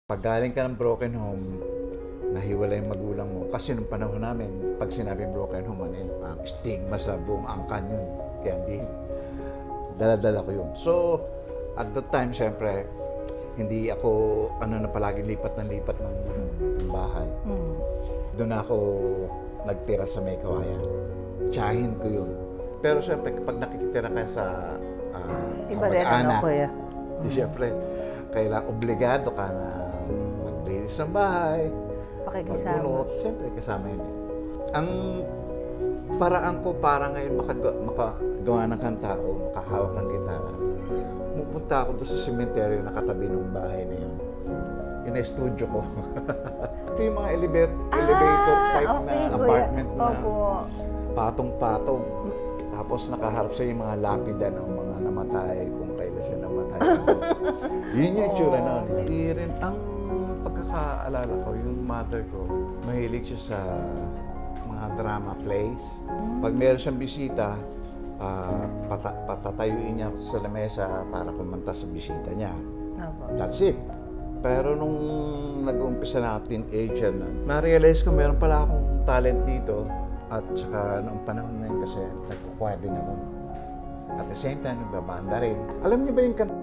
Pag galing ka ng broken home, nahiwalay yung magulang mo. Kasi nung panahon namin, pag sinabing broken home, ano yun, ang stigma sa buong angkan yun. Kaya hindi, dala-dala ko yun. So, at that time, syempre, hindi ako, palagi lipat ng bahay. Doon ako nagtira sa May Kawayan. Tiyahin ko yun. Pero syempre, kapag nakikitira ka sa Iba rin, kuya? di syempre, kailangan obligado ka na maglinis ng bahay, Pakikisama. magbunot, syempre kasama yun. Ang paraan ko para ngayon makagawa ng kanta o makahawak ng gitara, pupunta ako doon sa sementeryo na katabi ng bahay na yun. Yun na studio ko. Ito yung mga elevator type okay, na kuya. apartment na Opo. patong-patong. Tapos nakaharap sa yung mga lapida ng mga namatay, kung kailan siya namatay. Yun yung itsura nun. Hindi rin, ang pagkakaalala ko, yung mother ko, mahilig siya sa mga drama plays. Pag meron siyang bisita, patatayuin niya ako sa lamesa para kumanta sa bisita niya. Opo. That's it. Pero nung nag-uumpisa na teenager na, na-realize ko meron pala akong talent dito. At saka noong panahon na yun kasi nagkukwaya din ako. At the same time, nagbabanda rin. Alam niyo ba yung kanta?